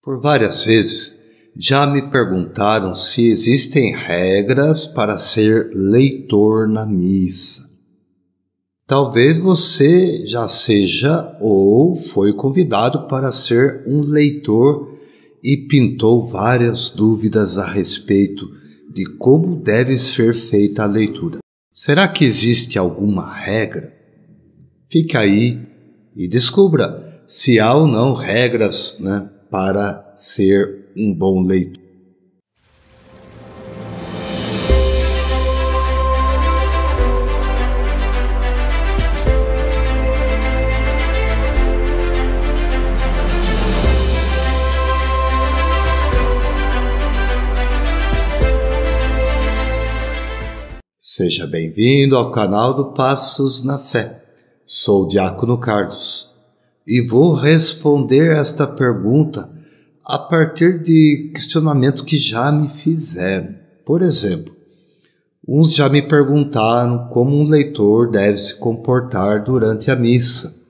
Por várias vezes já me perguntaram se existem regras para ser leitor na missa. Talvez você já seja ou foi convidado para ser um leitor e pintou várias dúvidas a respeito de como deve ser feita a leitura. Será que existe alguma regra? Fique aí e descubra se há ou não regras, para ser um bom leitor. Seja bem-vindo ao canal do Passos na Fé. Sou o Diácono Carlos e vou responder esta pergunta a partir de questionamentos que já me fizeram. Por exemplo, uns já me perguntaram como um leitor deve se comportar durante a missa.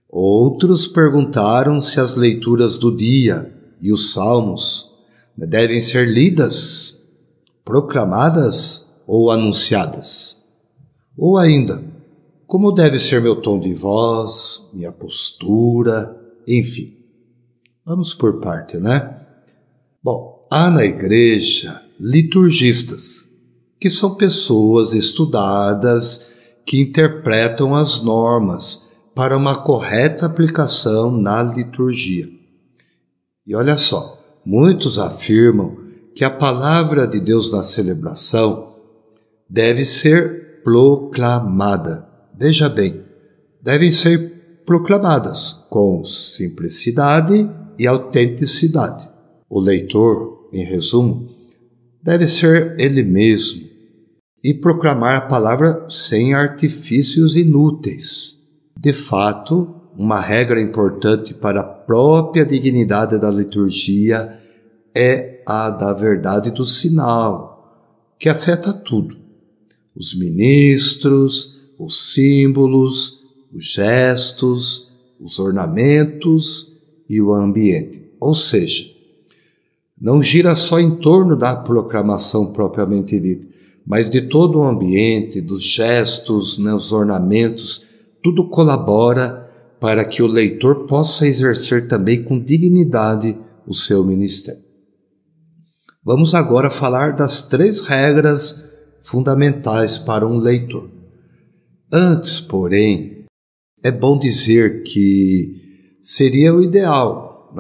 Outros perguntaram se as leituras do dia e os salmos devem ser lidas, proclamadas ou anunciadas. Ou ainda, como deve ser meu tom de voz, minha postura, enfim. Vamos por parte, Bom, há na igreja liturgistas, que são pessoas estudadas que interpretam as normas para uma correta aplicação na liturgia. E olha só, muitos afirmam que a palavra de Deus na celebração deve ser proclamada. Veja bem, devem ser proclamadas com simplicidade e autenticidade. O leitor, em resumo, deve ser ele mesmo e proclamar a palavra sem artifícios inúteis. De fato, uma regra importante para a própria dignidade da liturgia é a da verdade do sinal, que afeta tudo. Os ministros, os símbolos, os gestos, os ornamentos e o ambiente. Ou seja, não gira só em torno da proclamação propriamente dita, mas de todo o ambiente, dos gestos, os ornamentos, tudo colabora para que o leitor possa exercer também com dignidade o seu ministério. Vamos agora falar das 3 regras fundamentais para um leitor. Antes, porém, é bom dizer que seria o ideal,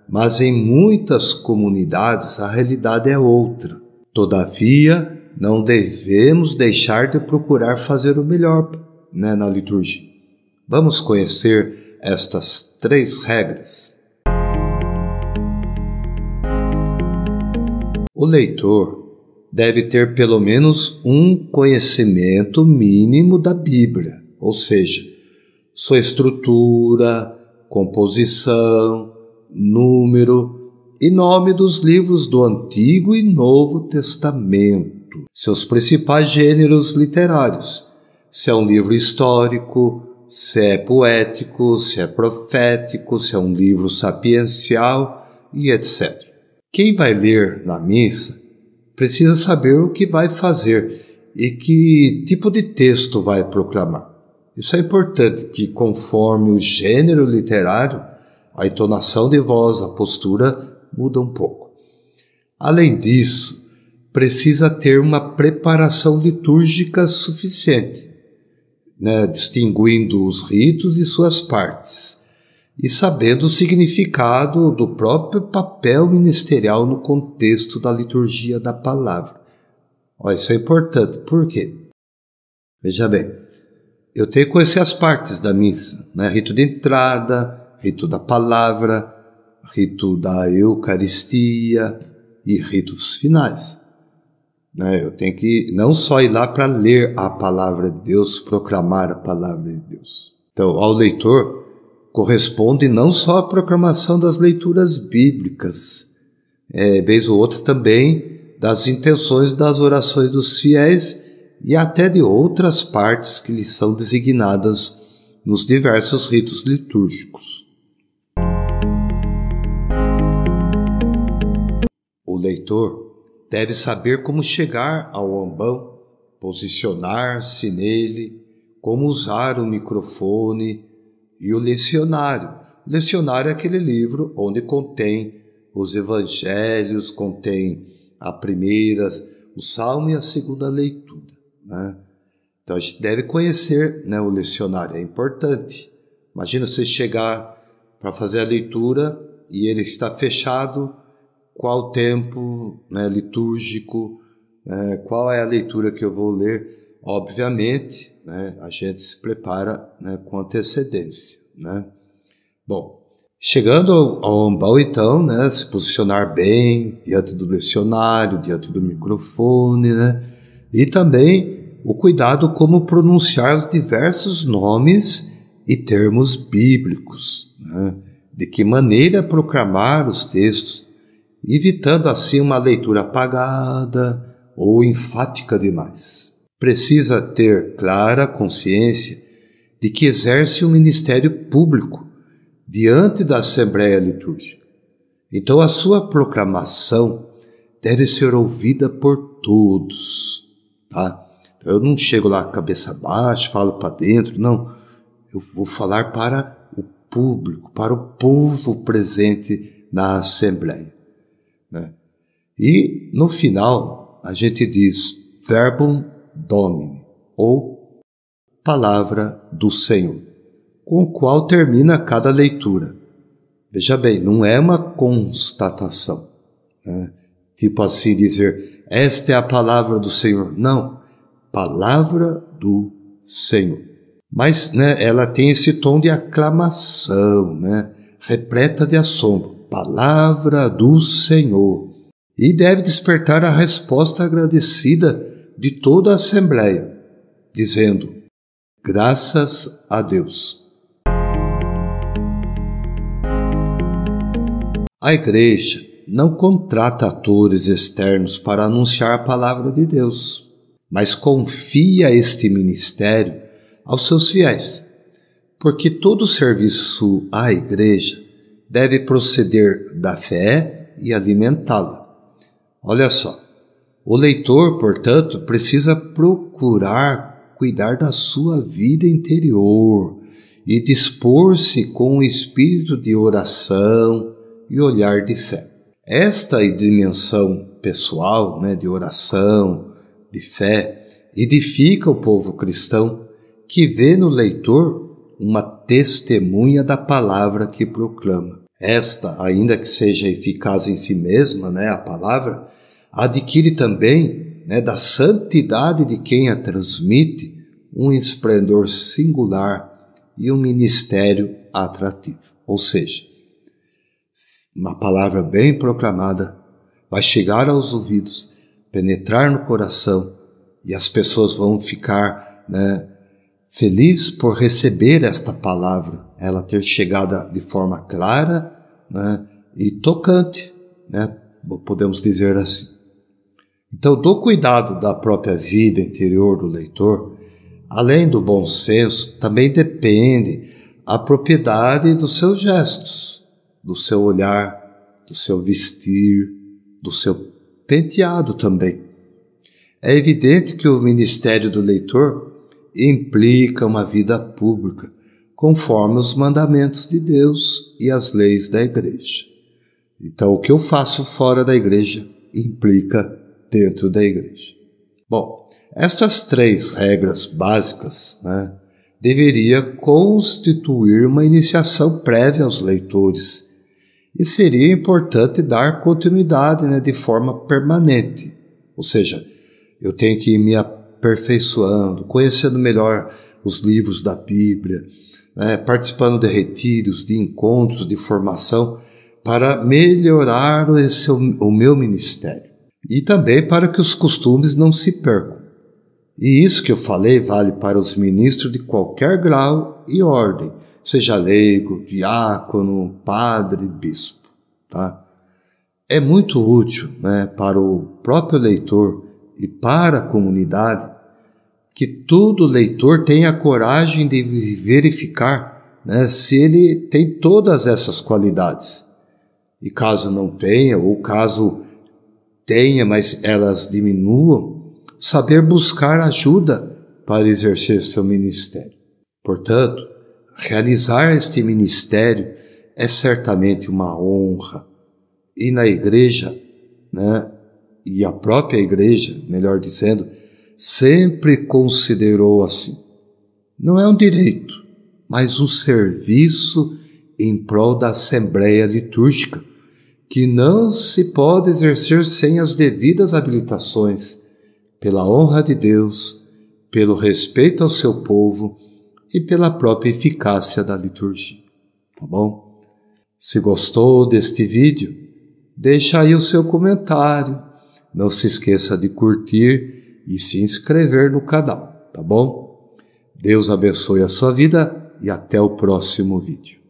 Mas em muitas comunidades a realidade é outra. Todavia, não devemos deixar de procurar fazer o melhor, na liturgia. Vamos conhecer estas 3 regras. O leitor deve ter pelo menos um conhecimento mínimo da Bíblia, ou seja, sua estrutura, composição, número e nome dos livros do Antigo e Novo Testamento, seus principais gêneros literários, se é um livro histórico, se é poético, se é profético, se é um livro sapiencial e etc. Quem vai ler na missa precisa saber o que vai fazer e que tipo de texto vai proclamar. Isso é importante, que conforme o gênero literário, a entonação de voz, a postura muda um pouco. Além disso, precisa ter uma preparação litúrgica suficiente, distinguindo os ritos e suas partes, e sabendo o significado do próprio papel ministerial no contexto da liturgia da palavra. Isso é importante. Por quê? Veja bem, eu tenho que conhecer as partes da missa, rito de entrada, rito da palavra, rito da Eucaristia e ritos finais. Eu tenho que não só ir lá para ler a palavra de Deus, proclamar a palavra de Deus. Então, ao leitor corresponde não só a proclamação das leituras bíblicas, vez ou outra também das intenções das orações dos fiéis e até de outras partes que lhes são designadas nos diversos ritos litúrgicos. O leitor deve saber como chegar ao ambão, posicionar-se nele, como usar o microfone e o lecionário. O lecionário é aquele livro onde contém os evangelhos, contém a primeira, o salmo e a segunda leitura, né? Então a gente deve conhecer, né, o lecionário, é importante. Imagina você chegar para fazer a leitura e ele está fechado, qual o tempo, né, litúrgico, qual é a leitura que eu vou ler. Obviamente, né, a gente se prepara, né, com antecedência, né? Bom, chegando ao ambão, então, né, se posicionar bem diante do lecionário, diante do microfone, né? E também o cuidado como pronunciar os diversos nomes e termos bíblicos, né? De que maneira proclamar os textos, evitando assim uma leitura apagada ou enfática demais. Precisa ter clara consciência de que exerce um ministério público diante da Assembleia Litúrgica. Então a sua proclamação deve ser ouvida por todos, tá? Eu não chego lá cabeça baixa, falo para dentro, não. Eu vou falar para o público, para o povo presente na Assembleia, né? E no final a gente diz verbum Domini, ou palavra do Senhor, com o qual termina cada leitura. Veja bem, não é uma constatação, né? Tipo assim dizer, esta é a palavra do Senhor. Não, palavra do Senhor. Mas, né, ela tem esse tom de aclamação, né, repleta de assombro. Palavra do Senhor. E deve despertar a resposta agradecida de toda a Assembleia, dizendo, graças a Deus. A Igreja não contrata atores externos para anunciar a palavra de Deus, mas confia este ministério aos seus fiéis, porque todo serviço à Igreja deve proceder da fé e alimentá-la. Olha só, o leitor, portanto, precisa procurar cuidar da sua vida interior e dispor-se com um espírito de oração e olhar de fé. Esta dimensão pessoal, né, de oração, de fé, edifica o povo cristão que vê no leitor uma testemunha da palavra que proclama. Esta, ainda que seja eficaz em si mesma, né, a palavra, adquire também, né, da santidade de quem a transmite um esplendor singular e um ministério atrativo. Ou seja, uma palavra bem proclamada vai chegar aos ouvidos, penetrar no coração e as pessoas vão ficar, né, felizes por receber esta palavra, ela ter chegado de forma clara, né, e tocante, né, podemos dizer assim. Então, do cuidado da própria vida interior do leitor, além do bom senso, também depende a propriedade dos seus gestos, do seu olhar, do seu vestir, do seu penteado também. É evidente que o ministério do leitor implica uma vida pública, conforme os mandamentos de Deus e as leis da Igreja. Então, o que eu faço fora da Igreja implica dentro da Igreja. Bom, estas 3 regras básicas, né, deveria constituir uma iniciação prévia aos leitores e seria importante dar continuidade, né, de forma permanente. Ou seja, eu tenho que ir me aperfeiçoando, conhecendo melhor os livros da Bíblia, né, participando de retiros, de encontros, de formação, para melhorar o meu ministério. E também para que os costumes não se percam. E isso que eu falei vale para os ministros de qualquer grau e ordem, seja leigo, diácono, padre, bispo, tá? É muito útil, né, para o próprio leitor e para a comunidade que todo leitor tenha a coragem de verificar, né, se ele tem todas essas qualidades. E caso não tenha, ou caso tenha, mas elas diminuam, saber buscar ajuda para exercer seu ministério. Portanto, realizar este ministério é certamente uma honra. E na igreja, e a própria igreja, melhor dizendo, sempre considerou assim. Não é um direito, mas um serviço em prol da Assembleia Litúrgica, que não se pode exercer sem as devidas habilitações, pela honra de Deus, pelo respeito ao seu povo e pela própria eficácia da liturgia. Tá bom? Se gostou deste vídeo, deixa aí o seu comentário. Não se esqueça de curtir e se inscrever no canal, tá bom? Deus abençoe a sua vida e até o próximo vídeo.